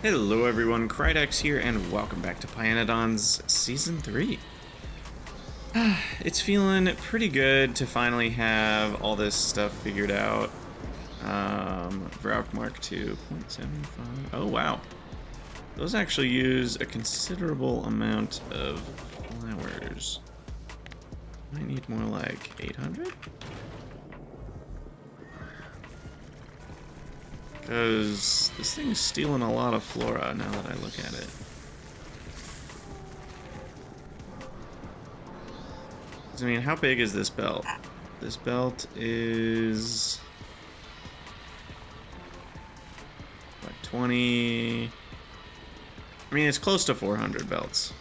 Hello everyone, Krydex here, and welcome back to pYanodon's Season 3. It's feeling pretty good to finally have all this stuff figured out. Vrauk Mark 2.75. Oh wow. Those actually use a considerable amount of flowers. Might need more like 800? Because this thing's stealing a lot of flora now that I look at it. I mean, how big is this belt? This belt is like 20. I mean, it's close to 400 belts.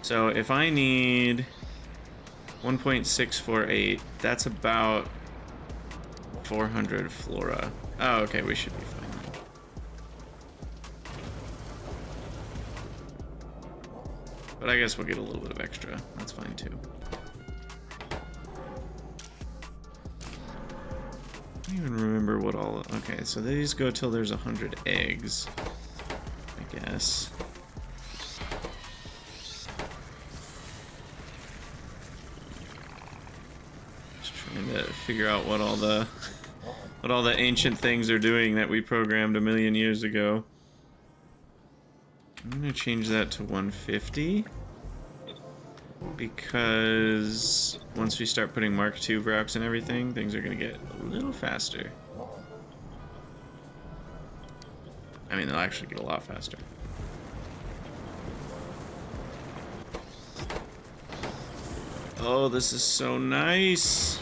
So if I need 1.648, that's about 400 flora. Oh, okay, we should be fine then. But I guess we'll get a little bit of extra. That's fine too. I don't even remember what all... Okay, so these go till there's 100 eggs, I guess. Just trying to figure out what all the ancient things are doing that we programmed a million years ago. I'm gonna change that to 150 because once we start putting Mark II Vrauks and everything, things are gonna get a little faster. I mean, they'll actually get a lot faster. Oh, this is so nice.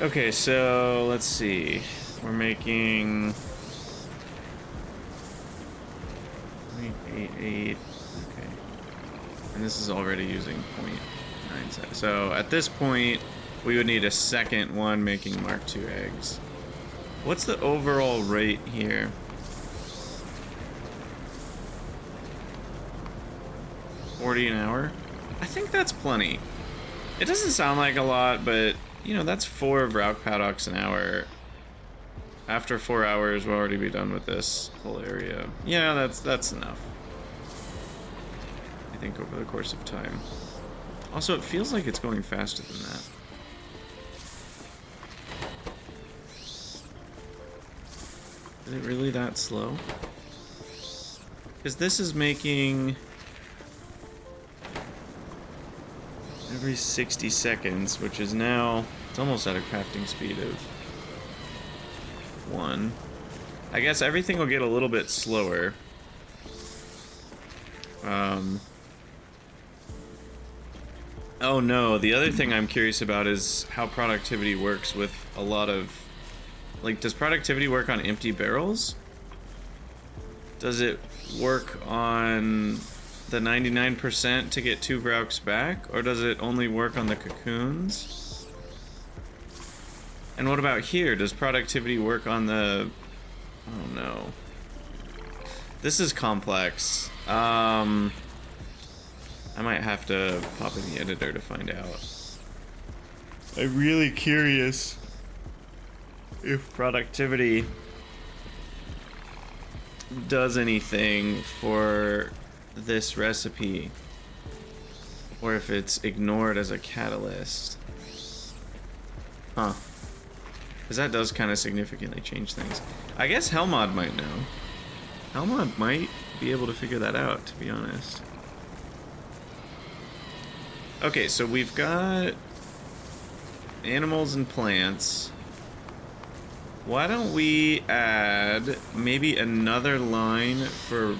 Okay, so let's see. We're making 0.88. Okay. And this is already using 0.97. So at this point, we would need a second one making Mark II eggs. What's the overall rate here? 40 an hour? I think that's plenty. It doesn't sound like a lot, but you know, that's 4 Vrauk paddocks an hour. After 4 hours, we'll already be done with this whole area. Yeah, that's enough. I think over the course of time. Also, it feels like it's going faster than that. Is it really that slow? Because this is making... every 60 seconds, which is now, it's almost at a crafting speed of 1. I guess everything will get a little bit slower. Oh no, the other thing I'm curious about is how productivity works with a lot of, like, does productivity work on empty barrels? Does it work on the 99% to get 2 Vrauks back, or does it only work on the cocoons? And what about here? Does productivity work on the... oh no. This is complex. I might have to pop in the editor to find out. I'm really curious if productivity does anything for this recipe, or if it's ignored as a catalyst. Huh. Because that does kind of significantly change things. I guess Helmod might know. Helmod might be able to figure that out, to be honest. Okay, so we've got animals and plants. Why don't we add maybe another line for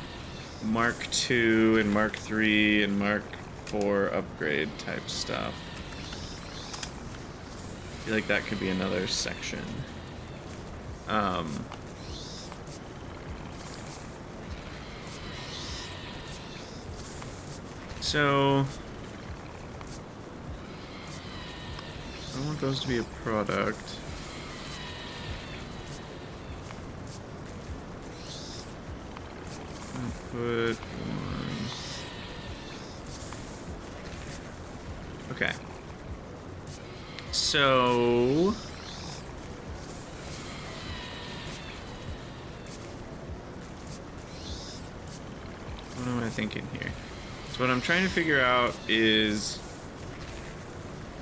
Mark II and Mark III and Mark IV upgrade type stuff. I feel like that could be another section. So I want those to be a product. Put one. Okay. So What am I thinking here? So what I'm trying to figure out is...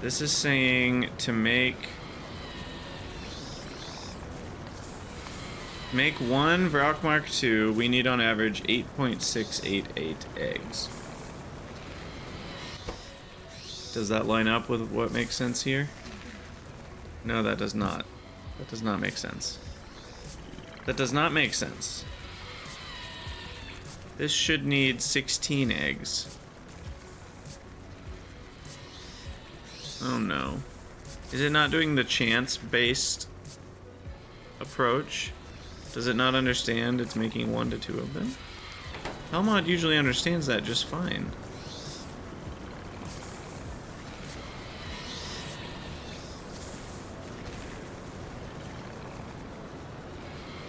This is saying to make one Varrock Mark II, we need on average 8.688 eggs. Does that line up with what makes sense here? No, that does not. That does not make sense. That does not make sense. This should need 16 eggs. Oh no. Is it not doing the chance-based approach? Does it not understand it's making 1 to 2 of them? Helmod usually understands that just fine.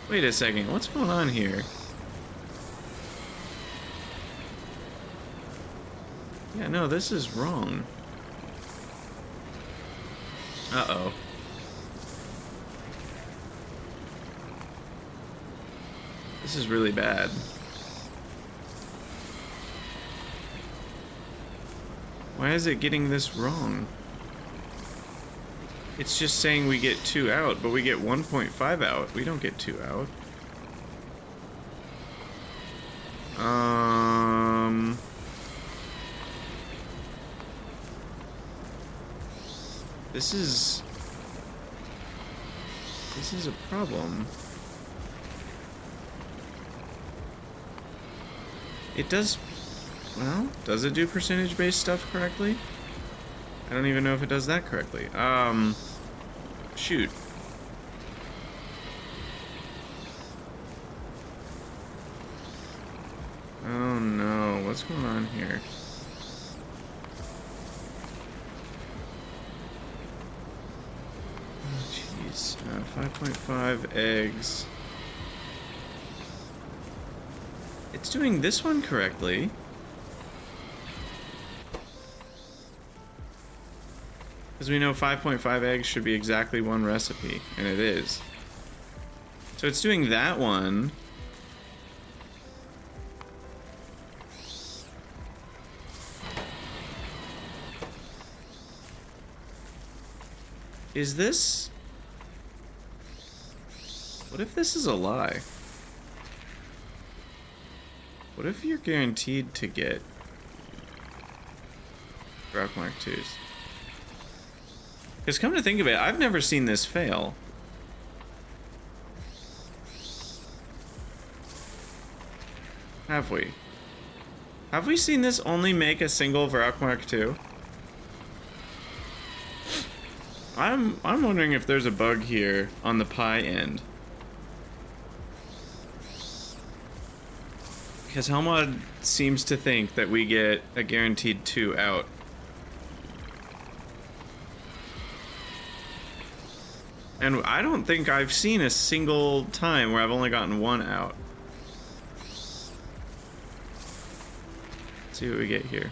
Wait a second, what's going on here? Yeah, no, this is wrong. Uh-oh. This is really bad. Why is it getting this wrong? It's just saying we get 2 out, but we get 1.5 out. We don't get 2 out. This is a problem. It does, well, does it do percentage-based stuff correctly? I don't even know if it does that correctly. Shoot. Oh no, what's going on here? Oh jeez, 5.5 eggs. It's doing this one correctly. Because we know 5.5 eggs should be exactly 1 recipe, and it is. So it's doing that one. Is this... What if this is a lie? What if you're guaranteed to get Varrock Mark IIs? Because come to think of it, I've never seen this fail. Have we? Have we seen this only make a single Varrock Mark II? I'm wondering if there's a bug here on the Pi end. Because Helmod seems to think that we get a guaranteed 2 out. And I don't think I've seen a single time where I've only gotten 1 out. Let's see what we get here.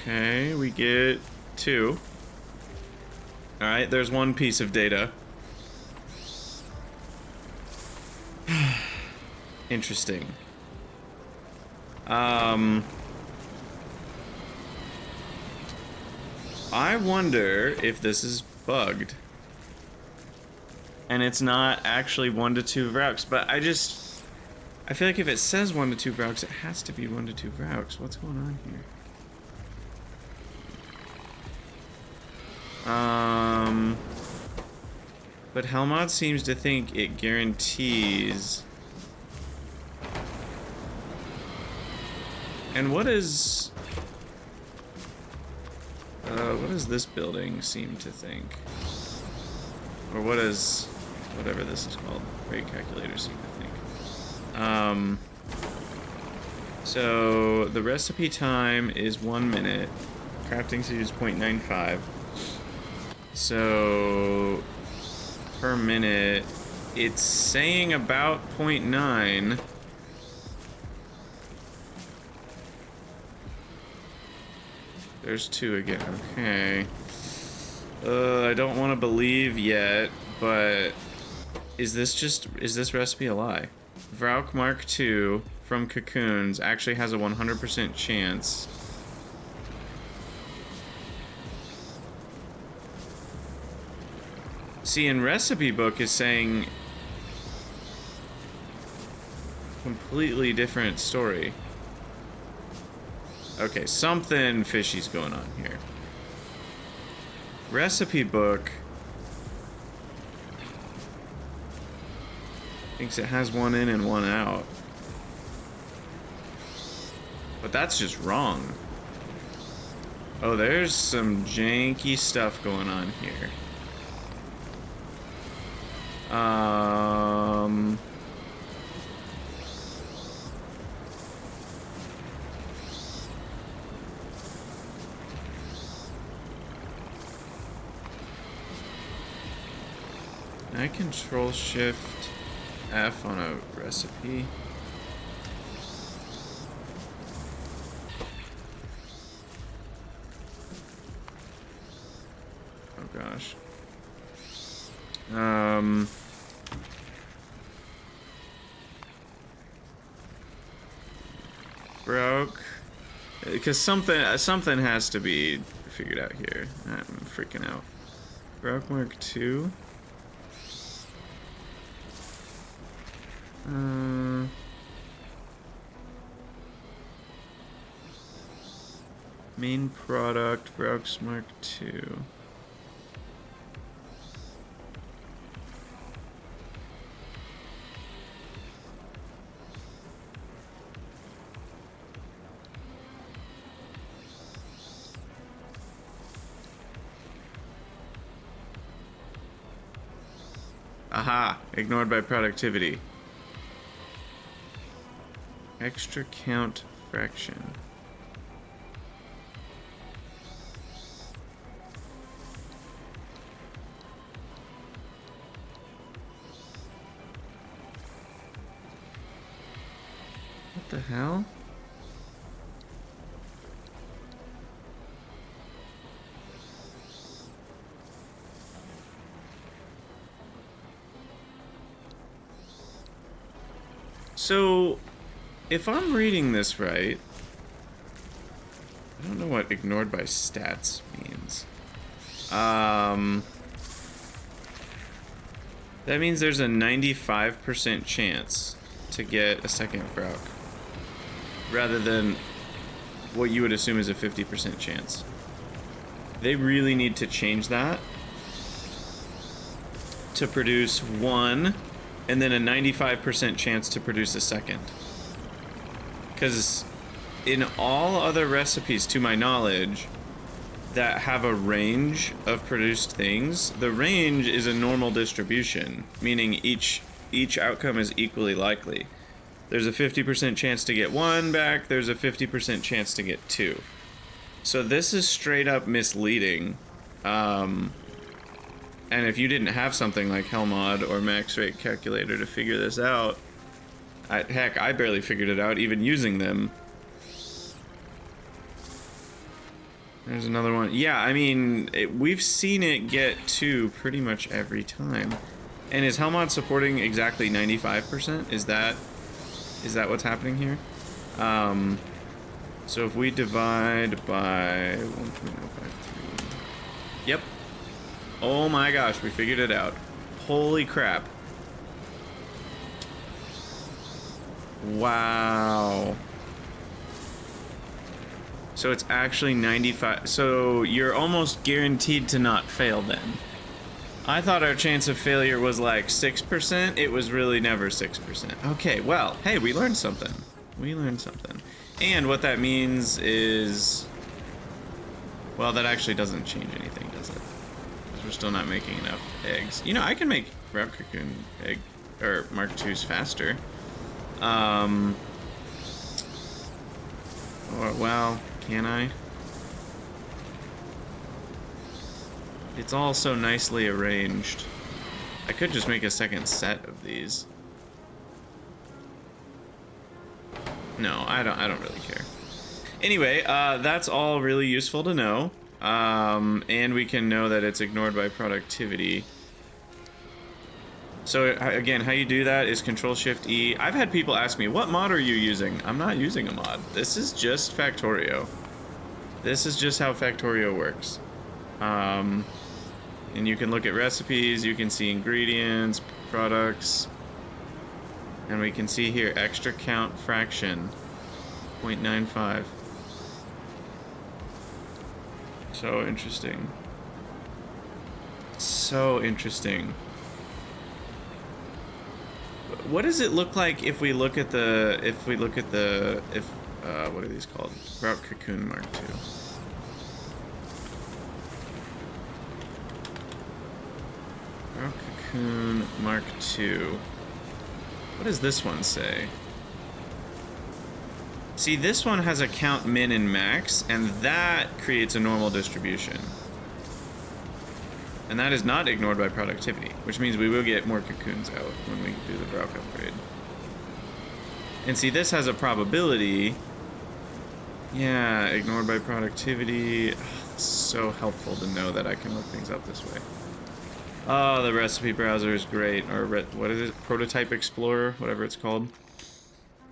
Okay, we get 2. Alright, there's 1 piece of data. Interesting. I wonder if this is bugged. And it's not actually 1 to 2 Varrocks, but I feel like if it says 1 to 2 Varrocks, it has to be 1 to 2 Varrocks. What's going on here? But Helmod seems to think it guarantees. And what does this building seem to think? Or what does whatever this is called, rate calculator seem to think? So the recipe time is 1 minute. Crafting speed is 0.95. So per minute, it's saying about 0.9. There's 2 again. Okay. I don't want to believe yet, but is this recipe a lie? Vrauk Mark II from cocoons actually has a 100% chance. See, in recipe book is saying completely different story. Okay, something fishy's going on here. Recipe book thinks it has one in and one out. But that's just wrong. Oh, there's some janky stuff going on here. I control shift F on a recipe. Oh gosh. Broke. Because something has to be figured out here. I'm freaking out. Broke Mark II. Main product, Brook's Mark II. Aha! Ignored by productivity. Extra count fraction. What the hell? So, if I'm reading this right, I don't know what ignored by stats means. That means there's a 95% chance to get a second Vrauk, rather than what you would assume is a 50% chance. They really need to change that to produce one, and then a 95% chance to produce a second. Because in all other recipes, to my knowledge, that have a range of produced things, the range is a normal distribution, meaning each outcome is equally likely. There's a 50% chance to get one back, there's a 50% chance to get two. So this is straight up misleading. And if you didn't have something like Helmod or Max Rate Calculator to figure this out, heck, I barely figured it out even using them. There's another one. Yeah, I mean, we've seen it get two pretty much every time. And is Helmod supporting exactly 95%? Is that what's happening here? So if we divide by 1.053. Yep. Oh my gosh, we figured it out. Holy crap. Wow. So it's actually 95. So you're almost guaranteed to not fail then. I thought our chance of failure was like 6%. It was really never 6%. Okay, well, hey, we learned something. We learned something. And what that means is... Well, that actually doesn't change anything, does it? Because we're still not making enough eggs. You know, I can make Route Cocoon egg, or Mark IIs faster. Or, well, can I? It's all so nicely arranged. I could just make a second set of these. No, I don't really care. Anyway, that's all really useful to know. And we can know that it's ignored by productivity. So again, how you do that is Control-Shift-E. I've had people ask me, what mod are you using? I'm not using a mod. This is just Factorio. This is just how Factorio works. And you can look at recipes, you can see ingredients, products, and we can see here extra count fraction, 0.95. So interesting. So interesting. What does it look like if we look at the, what are these called? Route Cocoon Mark II. Route Cocoon Mark II. What does this one say? See, this one has a count min and max, and that creates a normal distribution. And that is not ignored by productivity, which means we will get more cocoons out when we do the Brock upgrade. And see, this has a probability. Yeah, ignored by productivity. Oh, this is so helpful to know that I can look things up this way. Oh, the recipe browser is great. Or what is it? Prototype Explorer, whatever it's called.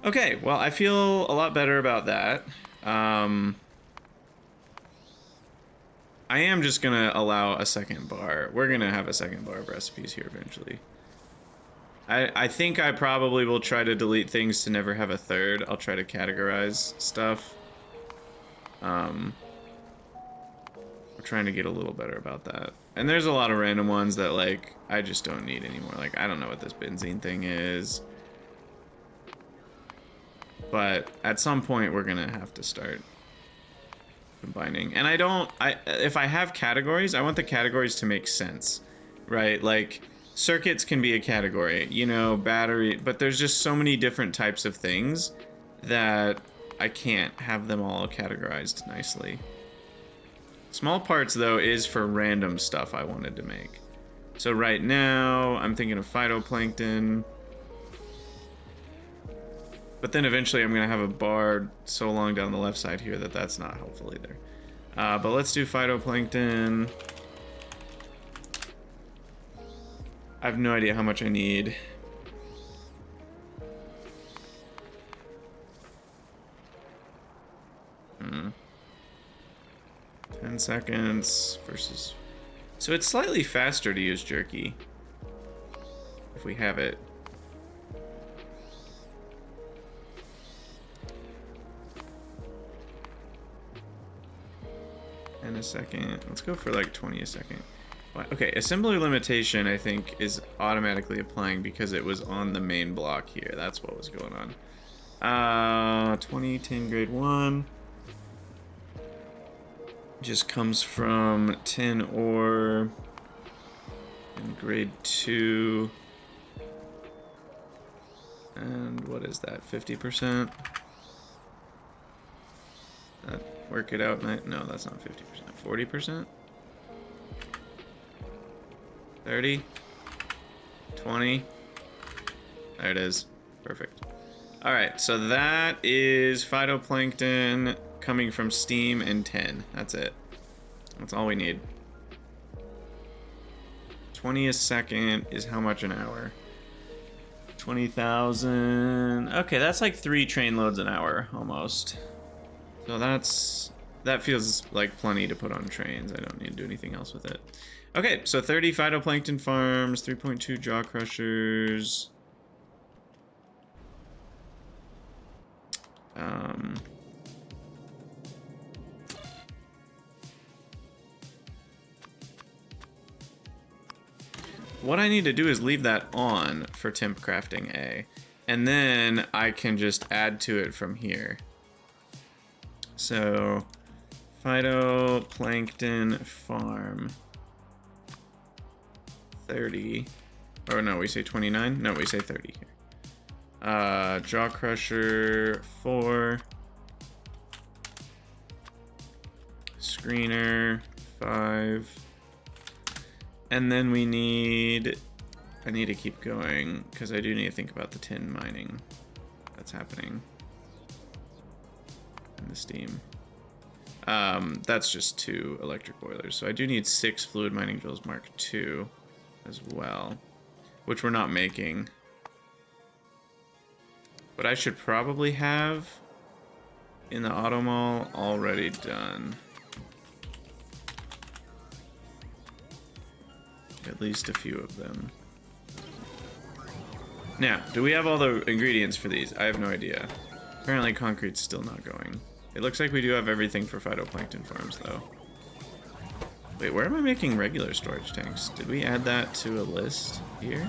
Okay, well, I feel a lot better about that. I am just gonna allow a second bar. We're gonna have a second bar of recipes here eventually. I think I probably will try to delete things to never have a third. I'll try to categorize stuff. We're trying to get a little better about that. And there's a lot of random ones that, like, I just don't need anymore. Like, I don't know what this benzene thing is. But at some point, we're gonna have to start combining. And if I have categories, I want the categories to make sense, right? Like, circuits can be a category, you know, battery, but there's just so many different types of things that I can't have them all categorized nicely. Small parts, though, is for random stuff I wanted to make. So right now, I'm thinking of phytoplankton. But then eventually I'm going to have a bar so long down the left side here that that's not helpful either. But let's do phytoplankton. I have no idea how much I need. Hmm. 10 seconds versus... So it's slightly faster to use jerky. If we have it. In a second. Let's go for like 20 a second. Okay, assembly limitation I think is automatically applying because it was on the main block here. That's what was going on. 20, 10 grade 1. Just comes from tin ore. And grade 2. And what is that? 50%? Work it out. No, that's not 50%. 40%? 30? 20? There it is. Perfect. Alright, so that is phytoplankton coming from steam and 10. That's it. That's all we need. 20 a second is how much an hour? 20,000. Okay, that's like 3 train loads an hour, almost. So that feels like plenty to put on trains. I don't need to do anything else with it. Okay, so 30 phytoplankton farms, 3.2 jaw crushers. What I need to do is leave that on for temp crafting A, and then I can just add to it from here. So, phytoplankton farm 30. Oh no, we say 29? No, we say 30 here. Jaw crusher 4. Screener 5. And then we need... I need to keep going, because I do need to think about the tin mining that's happening. And the steam. That's just 2 electric boilers. So I do need 6 fluid mining drills Mark II as well. which we're not making. But I should probably have in the auto mall already done. At least a few of them. Now, do we have all the ingredients for these? I have no idea. Apparently concrete's still not going. It looks like we do have everything for phytoplankton farms, though. Wait, where am I making regular storage tanks? Did we add that to a list here?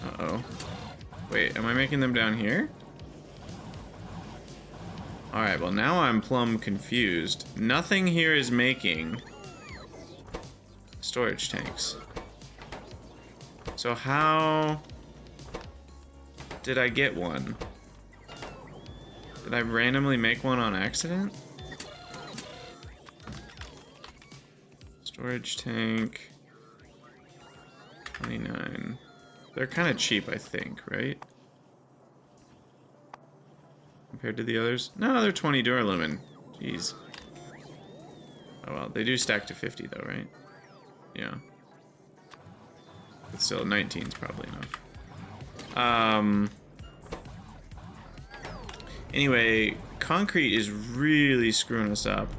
Uh-oh. Wait, am I making them down here? Alright, well now I'm plumb confused. Nothing here is making storage tanks. So how did I get one? Did I randomly make one on accident? Storage tank 29. They're kind of cheap, I think, right? Compared to the others? No, they're 20 duralumin. Jeez. Oh well, they do stack to 50 though, right? Yeah. But still, 19 is probably enough. Anyway, concrete is really screwing us up.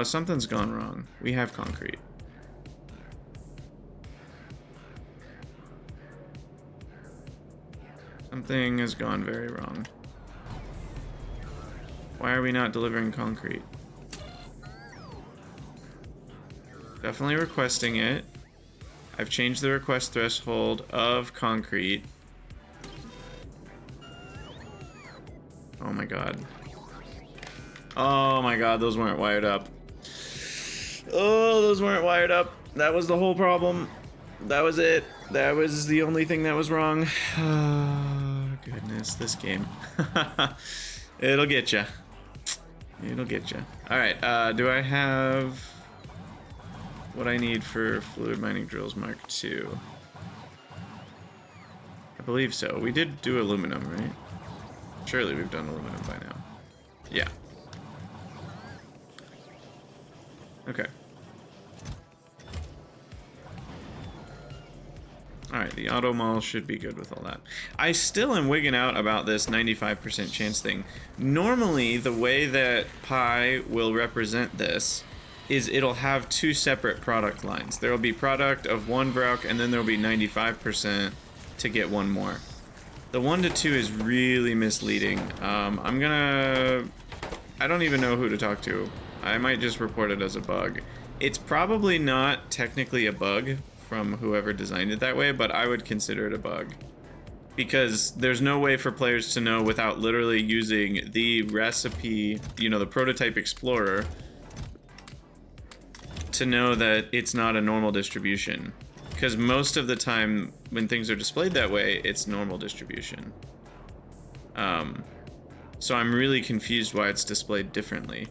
Something's gone wrong. We have concrete. Something has gone very wrong. Why are we not delivering concrete? Definitely requesting it. I've changed the request threshold of concrete. Oh my god. Oh my god, those weren't wired up. Oh, those weren't wired up. That was the whole problem. That was it. That was the only thing that was wrong. Oh, goodness, this game. It'll get you. It'll get you. Alright, do I have what I need for fluid mining drills Mark II? I believe so. We did do aluminum, right? Surely we've done aluminum by now. Yeah. Okay. Alright, the auto mall should be good with all that. I still am wigging out about this 95% chance thing. Normally, the way that Pi will represent this is it'll have two separate product lines. There will be product of 1 Brauk, and then there will be 95% to get one more. The 1 to 2 is really misleading. I don't even know who to talk to. I might just report it as a bug. It's probably not technically a bug from whoever designed it that way, but I would consider it a bug. Because there's no way for players to know without literally using the recipe, you know, the prototype explorer, to know that it's not a normal distribution. Because most of the time when things are displayed that way, it's normal distribution. So I'm really confused why it's displayed differently.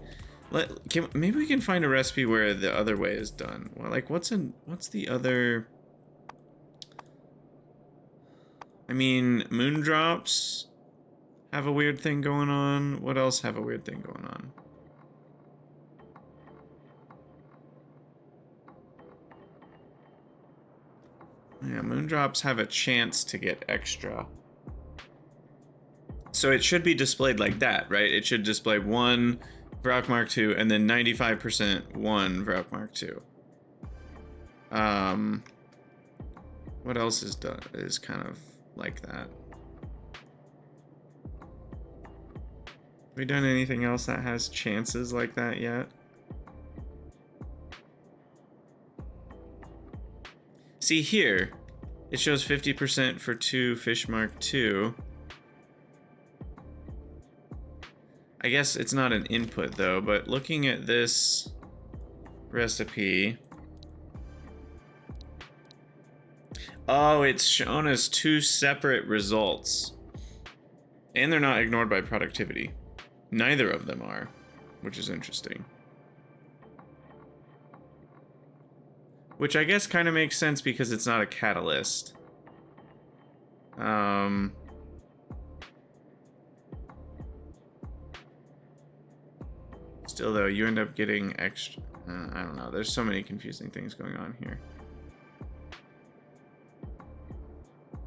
Maybe we can find a recipe where the other way is done. Well, like, what's the other? I mean, moondrops have a weird thing going on. What else have a weird thing going on? Yeah, moondrops have a chance to get extra. So it should be displayed like that, right? It should display 1 Brauk Mark II and then 95% 1 Brauk Mark II. What else is kind of like that? Have we done anything else that has chances like that yet? See here, it shows 50% for 2 Fish Mark II. I guess it's not an input though, but looking at this recipe. Oh, it's shown as 2 separate results. And they're not ignored by productivity. Neither of them are, which is interesting. Which I guess kind of makes sense because it's not a catalyst. Still though, you end up getting extra, I don't know, there's so many confusing things going on here.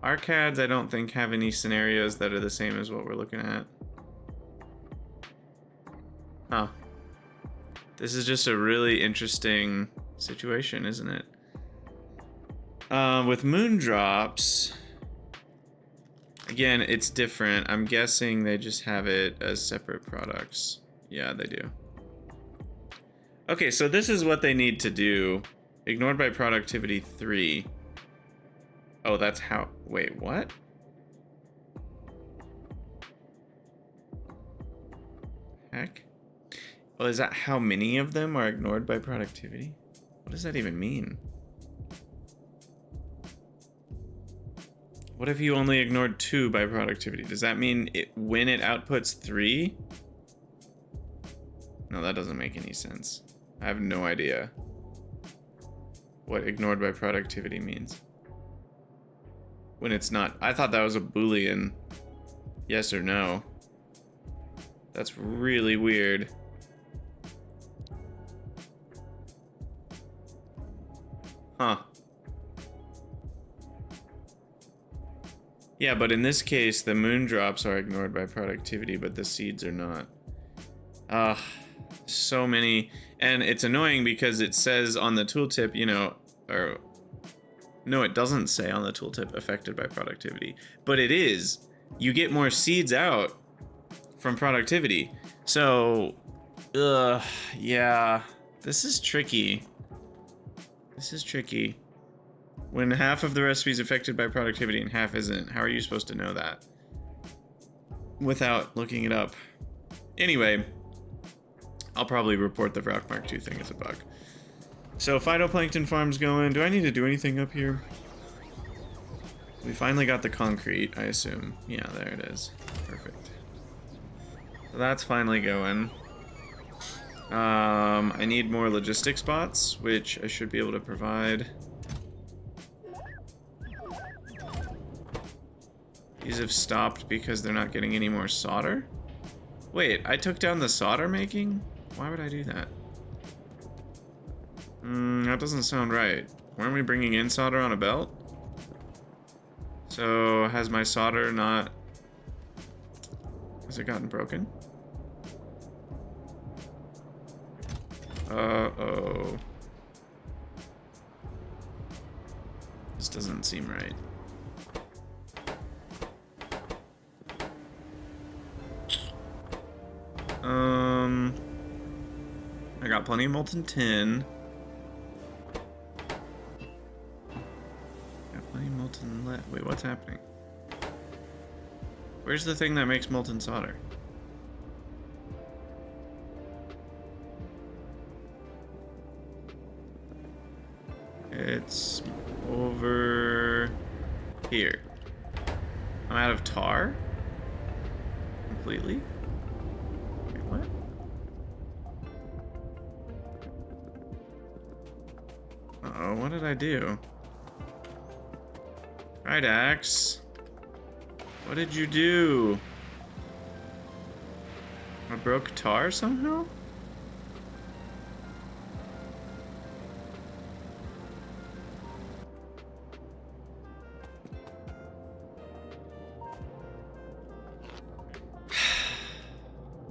Arcads, I don't think have any scenarios that are the same as what we're looking at. Huh. This is just a really interesting situation, isn't it? With moondrops, again, it's different. I'm guessing they just have it as separate products. Yeah, they do. Okay, so this is what they need to do. Ignored by productivity 3. Oh, that's how... Wait, what? Heck? Well, is that how many of them are ignored by productivity? What does that even mean? What if you only ignored 2 by productivity? Does that mean when it outputs 3? No, that doesn't make any sense. I have no idea what ignored by productivity means. When it's not. I thought that was a Boolean yes or no. That's really weird. Huh. Yeah, but in this case, the moondrops are ignored by productivity, but the seeds are not. So many. And it's annoying because it says on the tooltip, you know, or... No, it doesn't say on the tooltip affected by productivity, but it is. You get more seeds out from productivity. So, yeah, this is tricky. This is tricky. When half of the recipe is affected by productivity and half isn't, how are you supposed to know that without looking it up? Anyway, I'll probably report the Rockmark 2 thing as a bug. So phytoplankton farm's going. Do I need to do anything up here? We finally got the concrete, I assume. Yeah, there it is. Perfect. So that's finally going. I need more logistic spots, which I should be able to provide. These have stopped because they're not getting any more solder? Wait, I took down the solder making? Why would I do that? That doesn't sound right. Weren't we bringing in solder on a belt? So, has my solder not... Has it gotten broken? Uh-oh. This doesn't seem right. I got plenty of molten tin. Got plenty of molten lead. Wait, what's happening? Where's the thing that makes molten solder? It's over here. I'm out of tar? Completely? Wait, what? Uh-oh, what did I do? Right, Axe. What did you do? I broke tar somehow?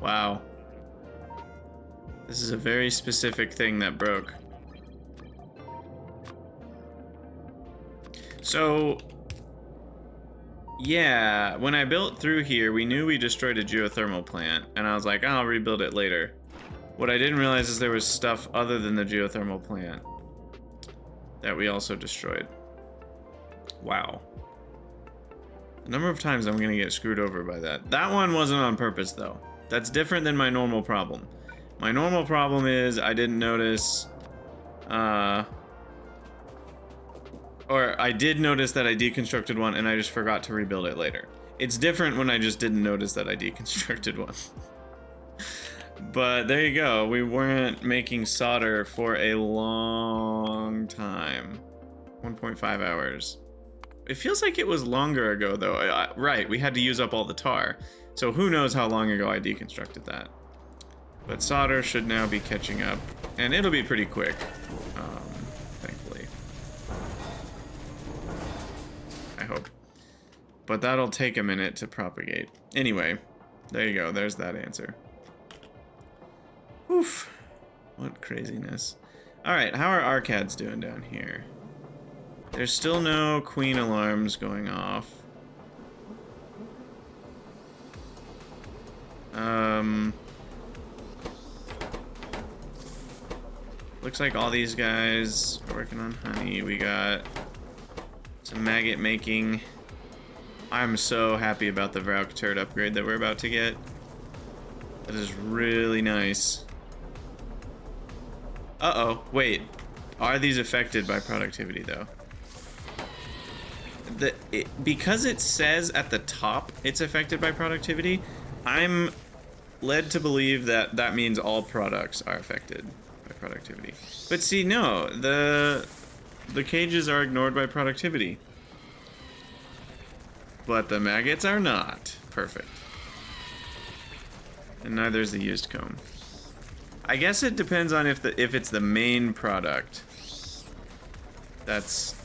Wow. This is a very specific thing that broke. So, yeah, when I built through here, we knew we destroyed a geothermal plant, and I was like, oh, I'll rebuild it later. What I didn't realize is there was stuff other than the geothermal plant that we also destroyed. Wow. The number of times I'm gonna get screwed over by that. That one wasn't on purpose, though. That's different than my normal problem. My normal problem is I didn't notice, or I did notice that I deconstructed one and I just forgot to rebuild it later. It's different when I just didn't notice that I deconstructed one. But there you go. We weren't making solder for a long time. 1.5 hours. It feels like it was longer ago, though. Right, we had to use up all the tar. So who knows how long ago I deconstructed that. But solder should now be catching up, and it'll be pretty quick, thankfully. I hope. But that'll take a minute to propagate. Anyway, there you go. There's that answer. Oof. What craziness. Alright, how are arcads doing down here? There's still no queen alarms going off. Looks like all these guys are working on honey. We got some maggot making. I'm so happy about the Vrauk turret upgrade that we're about to get. That is really nice. Uh-oh, wait. Are these affected by productivity, though? Because it says at the top it's affected by productivity, I'm led to believe that that means all products are affected by productivity. But see, no, the cages are ignored by productivity. But the maggots are not. Perfect. And neither is the used comb. I guess it depends on if it's the main product that's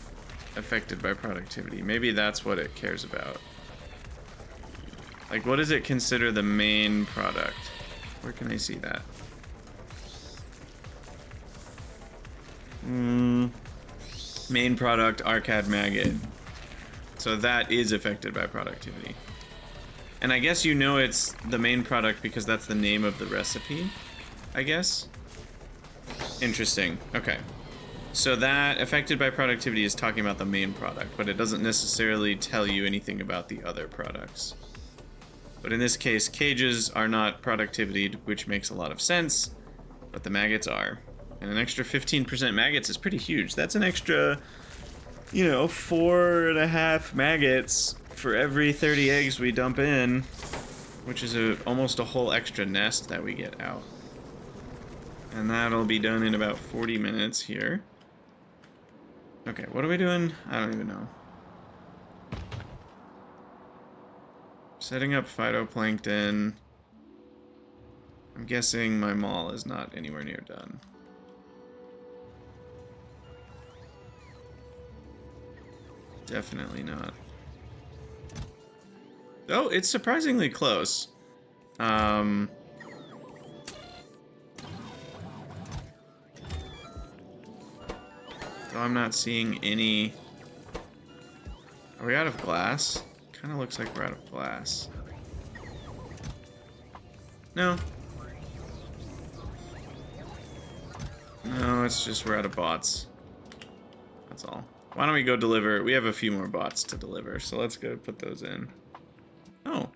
affected by productivity. Maybe that's what it cares about. Like, what does it consider the main product? Where can I see that? Main product, arcad maggot. So that is affected by productivity. And I guess you know it's the main product because that's the name of the recipe, I guess. Interesting. Okay. So that affected by productivity is talking about the main product, but it doesn't necessarily tell you anything about the other products. But in this case, cages are not productivity, which makes a lot of sense, but the maggots are. And an extra 15% maggots is pretty huge. That's an extra, you know, 4.5 maggots for every 30 eggs we dump in, which is almost a whole extra nest that we get out. And that'll be done in about 40 minutes here. Okay, what are we doing? I don't even know. Setting up phytoplankton. I'm guessing my mall is not anywhere near done. Definitely not. Oh, it's surprisingly close. So I'm not seeing any... Are we out of glass? Kind of looks like we're out of glass. No. No, it's just we're out of bots. That's all. Why don't we go deliver? We have a few more bots to deliver, so let's go put those in. Oh.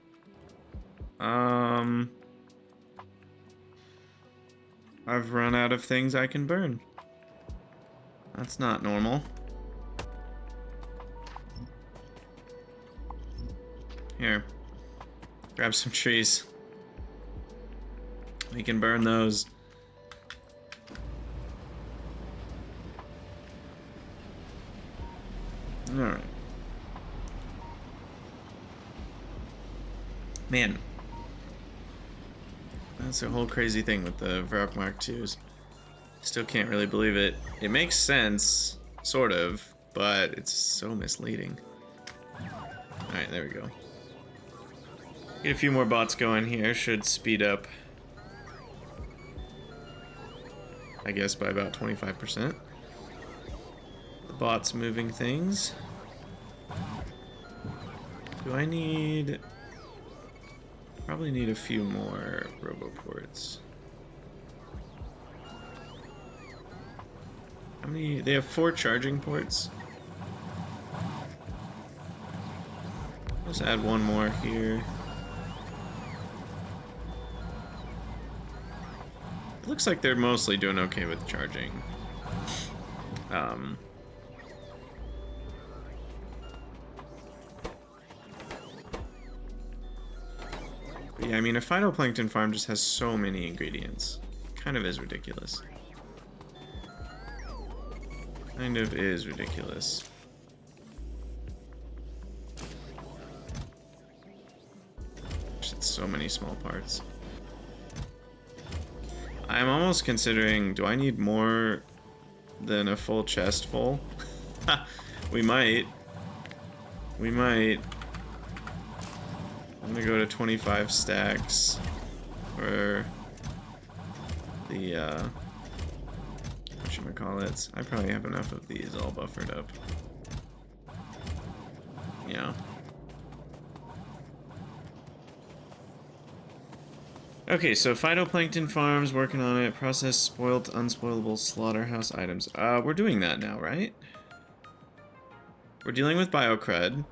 I've run out of things I can burn. That's not normal. Here. Grab some trees. We can burn those. Alright. Man. That's a whole crazy thing with the Vrauk Mark IIs. Still can't really believe it. It makes sense, sort of, but it's so misleading. Alright, there we go. Get a few more bots going here, should speed up, I guess, by about 25%. The bots moving things. Do I need... Probably need a few more roboports. How many? They have 4 charging ports. Let's add one more here. It looks like they're mostly doing okay with charging. But yeah, I mean, a phytoplankton farm just has so many ingredients. Kind of is ridiculous. Kind of is ridiculous. Just so many small parts. I'm almost considering, do I need more than a full chest full? We might. We might. I'm gonna go to 25 stacks for the, whatchamacallits. I probably have enough of these all buffered up. Yeah. Okay, so Phytoplankton farms, working on it. Process spoiled, unspoilable slaughterhouse items. We're doing that now, right? We're dealing with biocrud.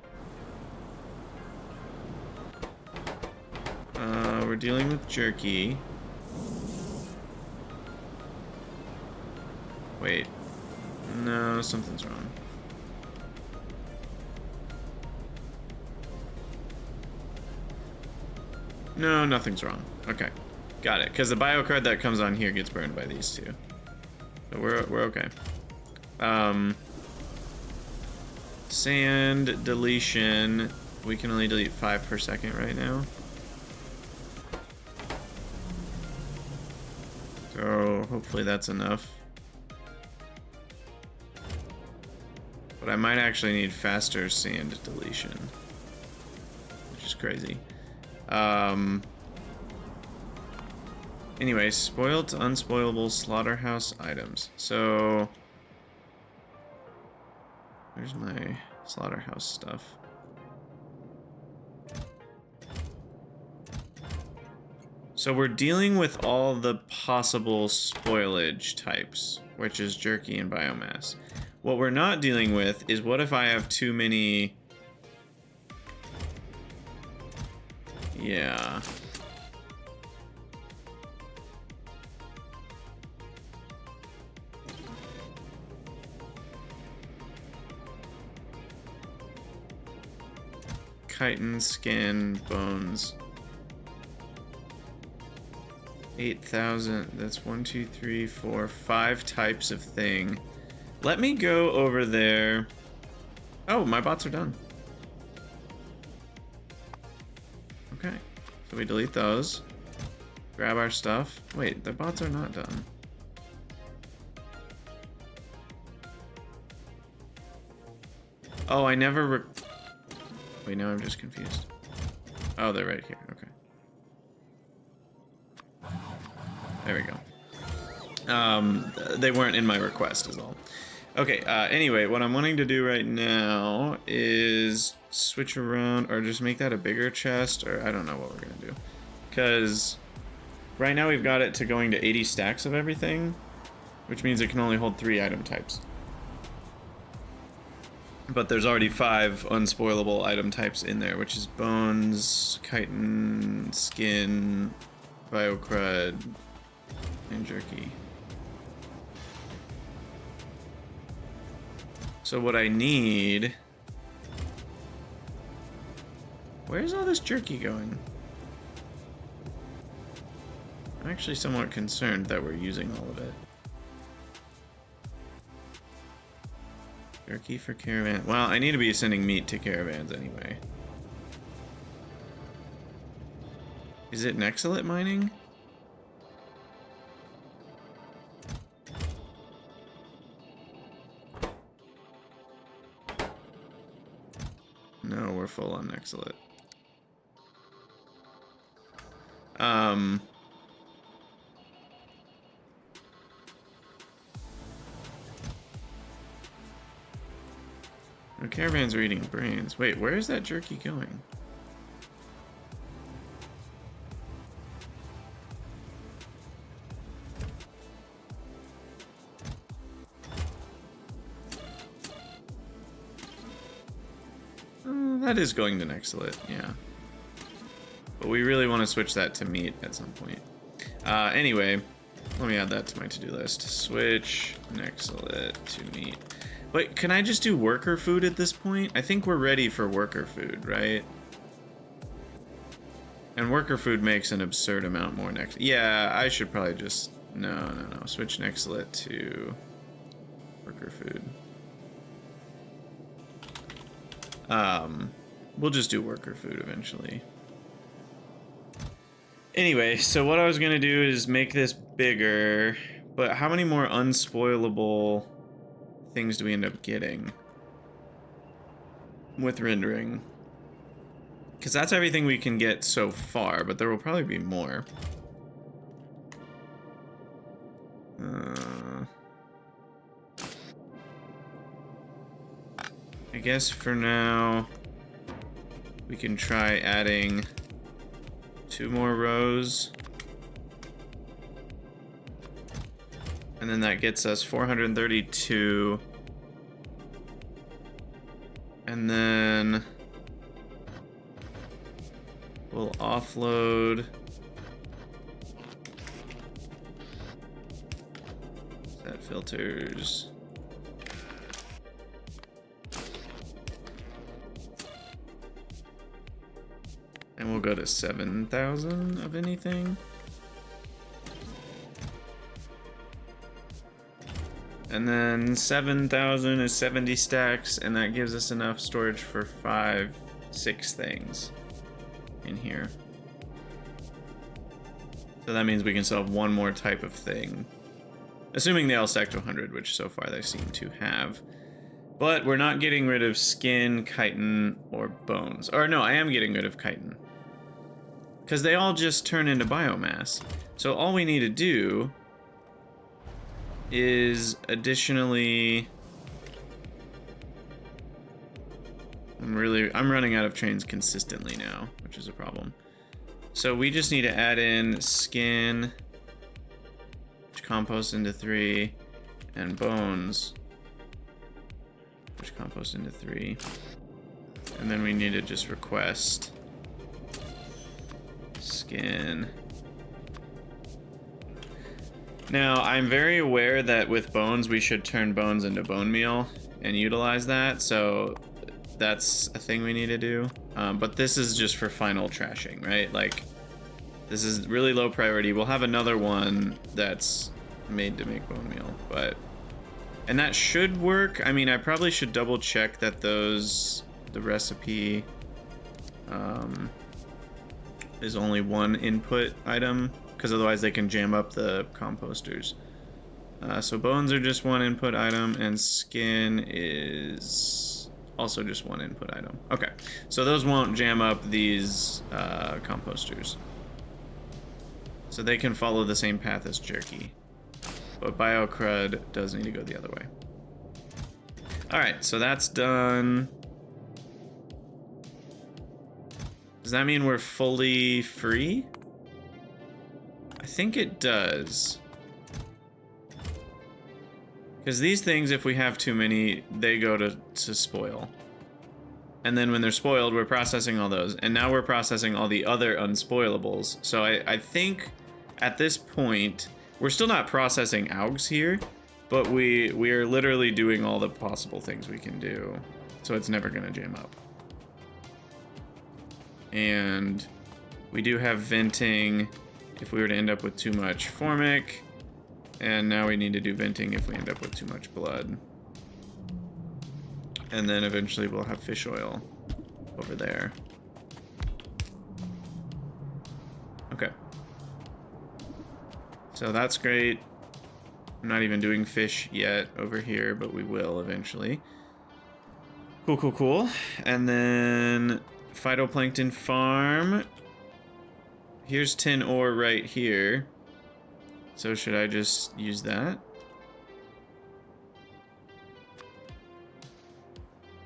We're dealing with jerky. Wait. No, something's wrong. No, nothing's wrong. Okay. Got it. Because the biocrud that comes on here gets burned by these two. So we're okay. Sand deletion. We can only delete 5 per second right now. So hopefully that's enough. But I might actually need faster sand deletion, which is crazy. Anyway, spoiled to unspoilable slaughterhouse items. So where's my slaughterhouse stuff? So we're dealing with all the possible spoilage types, which is jerky and biomass. What we're not dealing with is what if I have too many... Yeah. Chitin, skin, bones. 8,000. That's 1, 2, 3, 4, 5 types of thing. Let me go over there. Oh, my bots are done. Okay. So we delete those. Grab our stuff. Wait, the bots are not done. Oh, I never Wait, now I'm just confused. Oh, they're right here. Okay. There we go. They weren't in my request is all. Okay, anyway, what I'm wanting to do right now is switch around or just make that a bigger chest, or I don't know what we're gonna do. Because right now we've got it to going to 80 stacks of everything, which means it can only hold 3 item types. But there's already 5 unspoilable item types in there, which is bones, chitin, skin, biocrud, and jerky. So what I need... Where's all this jerky going? I'm actually somewhat concerned that we're using all of it. Jerky for caravan. Well, I need to be sending meat to caravans anyway. Is it Nexalit mining? No, we're full on Nexalit. The caravans are eating brains. Wait, where is that jerky going? That is going to Nexalit, yeah. But we really want to switch that to meat at some point. Anyway, let me add that to my to-do list. Switch Nexalit to meat. But can I just do worker food at this point? I think we're ready for worker food, right? And worker food makes an absurd amount more next. Yeah, I should probably just... No. Switch Nexalit to worker food. We'll just do worker food eventually. Anyway, so what I was gonna do is make this bigger, but how many more unspoilable things do we end up getting with rendering? Because that's everything we can get so far, but there will probably be more. I guess for now, we can try adding 2 more rows. And then that gets us 432. And then we'll offload set filters. And we'll go to 7,000 of anything. And then 7,000 is 70 stacks, and that gives us enough storage for 6 things in here. So that means we can still have 1 more type of thing. Assuming they all stack to 100, which so far they seem to have. But we're not getting rid of skin, chitin, or bones. Or no, I am getting rid of chitin. Because they all just turn into biomass. So all we need to do is additionally... I'm running out of trains consistently now, which is a problem. So we just need to add in skin, which composts into 3, and bones, which composts into 3. And then we need to just request skin. Now, I'm very aware that with bones, we should turn bones into bone meal and utilize that, so that's a thing we need to do. But this is just for final trashing, right? Like, this is really low priority. We'll have another one that's made to make bone meal, but... And that should work. I mean, I probably should double check that the recipe is only 1 input item, because otherwise they can jam up the composters. So bones are just 1 input item, and skin is also just 1 input item. Okay, so those won't jam up these composters. So they can follow the same path as jerky. But BioCrud does need to go the other way. Alright, so that's done. Does that mean we're fully free? I think it does. Because these things, if we have too many, they go to spoil. And then when they're spoiled, we're processing all those. And now we're processing all the other unspoilables. So I think at this point, we're still not processing AUGs here, but we are literally doing all the possible things we can do. So it's never going to jam up. And we do have venting if we were to end up with too much formic. And now we need to do venting if we end up with too much blood. And then eventually we'll have fish oil over there. Okay. So that's great. I'm not even doing fish yet over here, but we will eventually. Cool, cool, cool. And then phytoplankton farm. Here's tin ore right here. So should I just use that?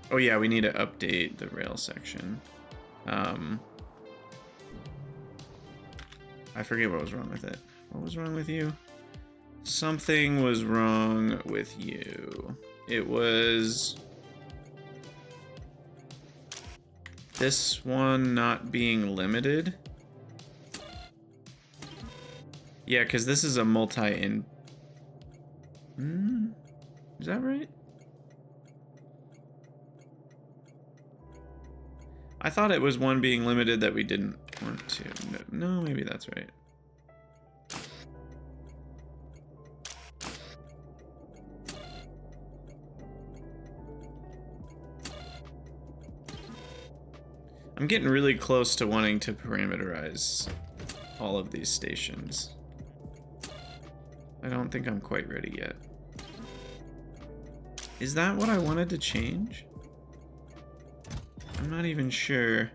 Oh yeah, we need to update the rail section. I forget what was wrong with it. What was wrong with you? Something was wrong with you. It was this one not being limited. Yeah, because this is a multi-in... Is that right? I thought it was one being limited that we didn't want to. No, maybe that's right. I'm getting really close to wanting to parameterize all of these stations. I don't think I'm quite ready yet. Is that what I wanted to change? I'm not even sure.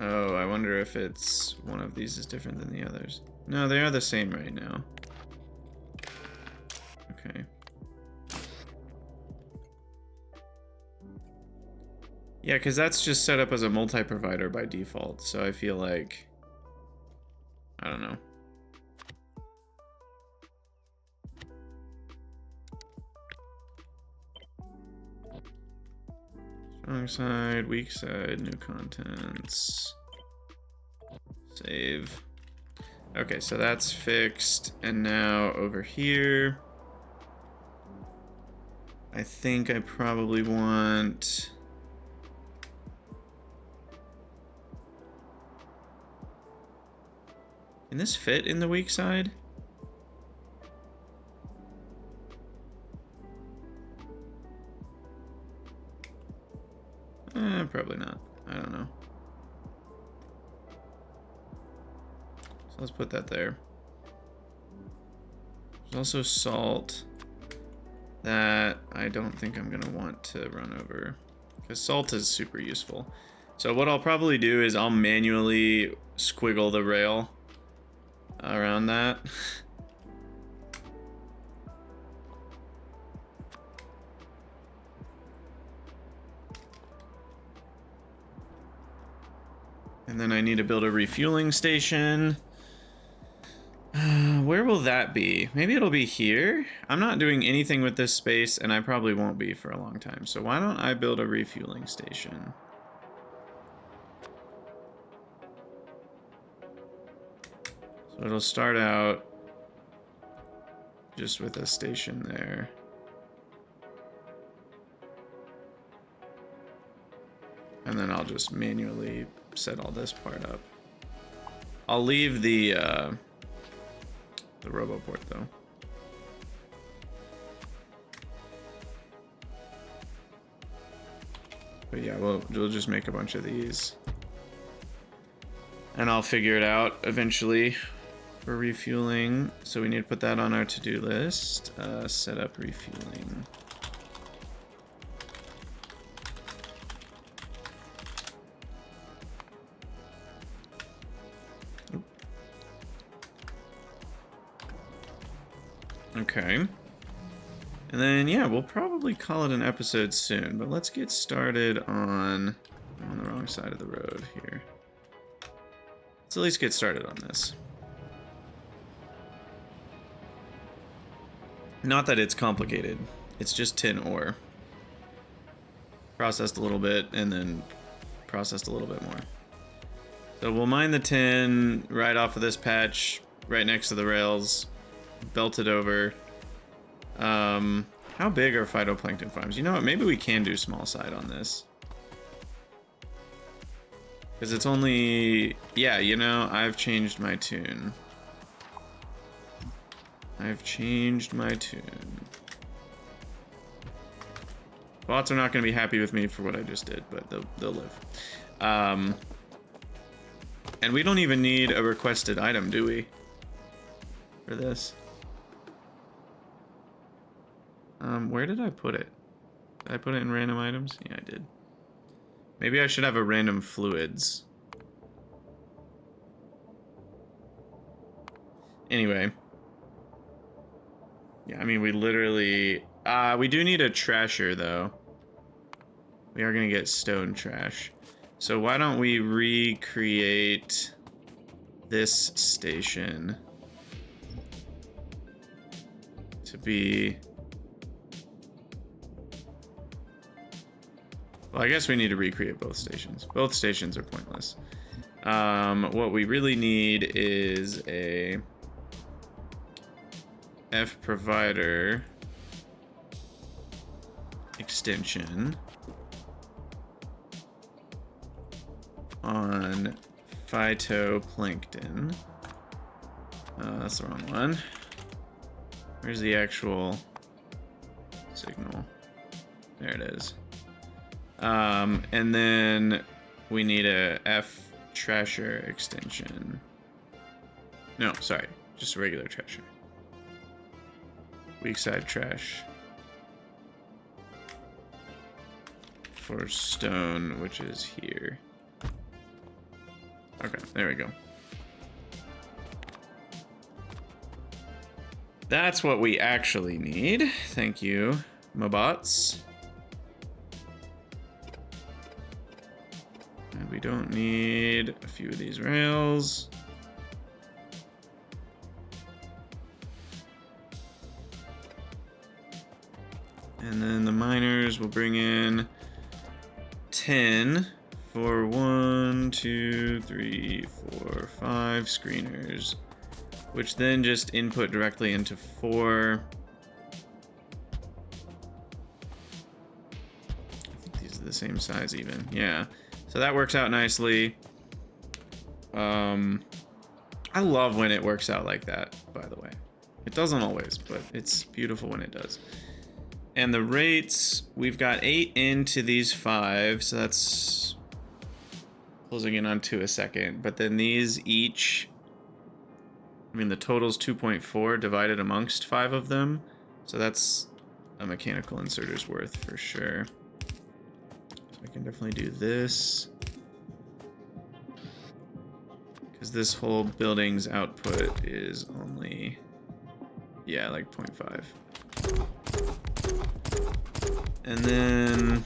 Oh, I wonder if it's one of these is different than the others. No, they are the same right now. Okay. Yeah, because that's just set up as a multi-provider by default, so I feel like... I don't know. Strong side, weak side, new contents. Save. Okay, so that's fixed. And now over here, I think I probably want... Can this fit in the weak side? Probably not. I don't know. So let's put that there. There's also salt that I don't think I'm gonna want to run over, because salt is super useful. So what I'll probably do is I'll manually squiggle the rail around that. And then I need to build a refueling station. Where will that be? Maybe it'll be here? I'm not doing anything with this space, and I probably won't be for a long time. So why don't I build a refueling station? So it'll start out just with a station there. And then I'll just manually set all this part up. I'll leave the RoboPort though. But yeah, we'll just make a bunch of these. And I'll figure it out eventually for refueling. So we need to put that on our to-do list. Set up refueling. Okay. And then, yeah, we'll probably call it an episode soon, but let's get started on... I'm on the wrong side of the road here. Let's at least get started on this. Not that it's complicated. It's just tin ore. Processed a little bit, and then processed a little bit more. So we'll mine the tin right off of this patch, right next to the rails. Belt it over. How big are phytoplankton farms? You know what? Maybe we can do small side on this. Because it's only... Yeah, you know, I've changed my tune. I've changed my tune. Bots are not going to be happy with me for what I just did, but they'll live. And we don't even need a requested item, do we? For this. Where did I put it? Did I put it in random items? Yeah, I did. Maybe I should have a random fluids. Anyway. Yeah, I mean, we literally... we do need a trasher, though. We are going to get stone trash. So why don't we recreate this station to be... Well, I guess we need to recreate both stations. Both stations are pointless. What we really need is a F provider extension on Phytoplankton. That's the wrong one. Where's the actual signal? There it is. And then we need a F trasher extension. No, sorry, just a regular trasher. Weak side trash. For stone, which is here. Okay, there we go. That's what we actually need. Thank you, Mobots. And we don't need a few of these rails. And then the miners will bring in 10 for 1, 2, 3, 4, 5 screeners, which then just input directly into 4. I think these are the same size even. Yeah. So that works out nicely. I love when it works out like that, by the way. It doesn't always, but it's beautiful when it does. And the rates, we've got 8 into these 5, so that's closing in on 2 a second. But then these each, I mean, the total's 2.4 divided amongst 5 of them. So that's a mechanical inserter's worth for sure. So I can definitely do this. Because this whole building's output is only, yeah, like 0.5. And then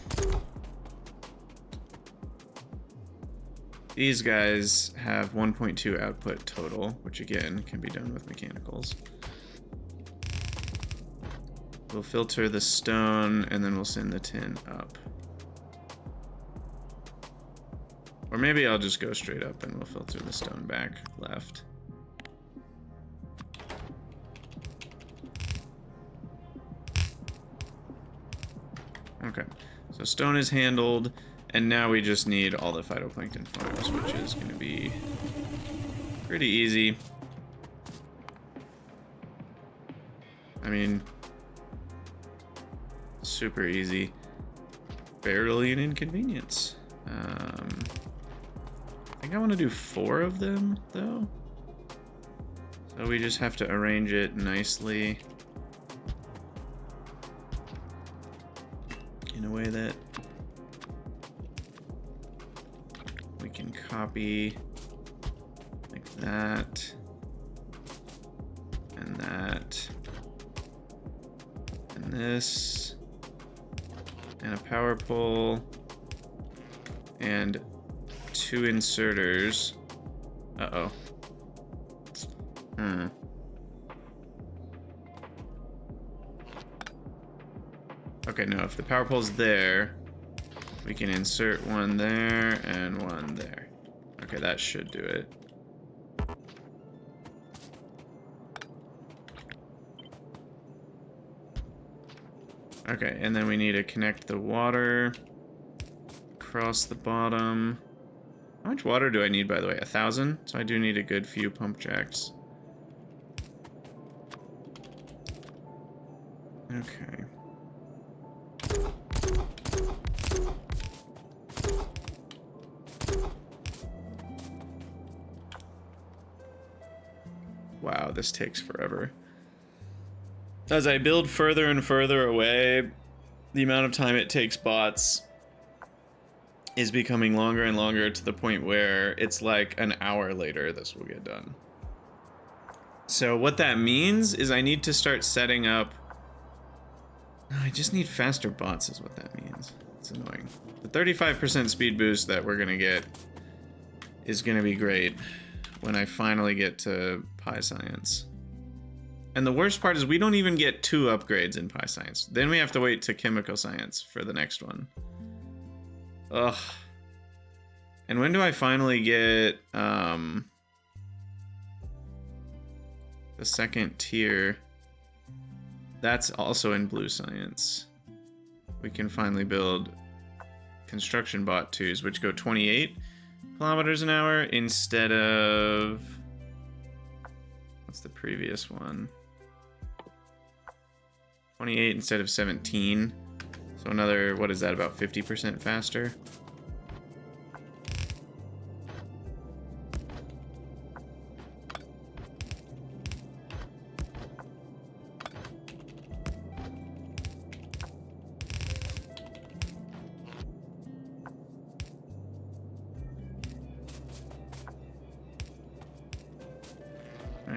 these guys have 1.2 output total, which again can be done with mechanicals. We'll filter the stone and then we'll send the tin up. Or maybe I'll just go straight up and we'll filter the stone back left. Okay, so stone is handled, and now we just need all the phytoplankton farms, which is going to be pretty easy. I mean, super easy. Barely an inconvenience. I think I want to do 4 of them, though. So we just have to arrange it nicely. In a way that we can copy like that and that and this and a power pole and 2 inserters. Uh-oh. Okay, no, if the power pole's there, we can insert one there and one there. Okay, that should do it. Okay, and then we need to connect the water across the bottom. How much water do I need, by the way? 1,000? So I do need a good few pump jacks. Okay. Wow, this takes forever. As I build further and further away, the amount of time it takes bots is becoming longer and longer to the point where it's like an hour later this will get done. So what that means is I need to start setting up... I just need faster bots is what that means. It's annoying. The 35% speed boost that we're gonna get is gonna be great when I finally get to pyscience. And the worst part is we don't even get 2 upgrades in pyscience. Then we have to wait to chemical science for the next one. Ugh. And when do I finally get the second tier? That's also in blue science. We can finally build construction bot 2s, which go 28 kilometers an hour instead of... What's the previous one? 28 instead of 17. So another, what is that, about 50% faster?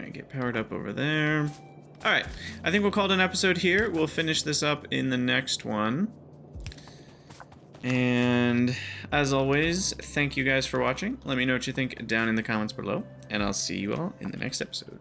gonna get powered up over there. All right, I think we'll call it an episode here. We'll finish this up in the next one. And as always, thank you guys for watching. Let me know what you think down in the comments below, and I'll see you all in the next episode.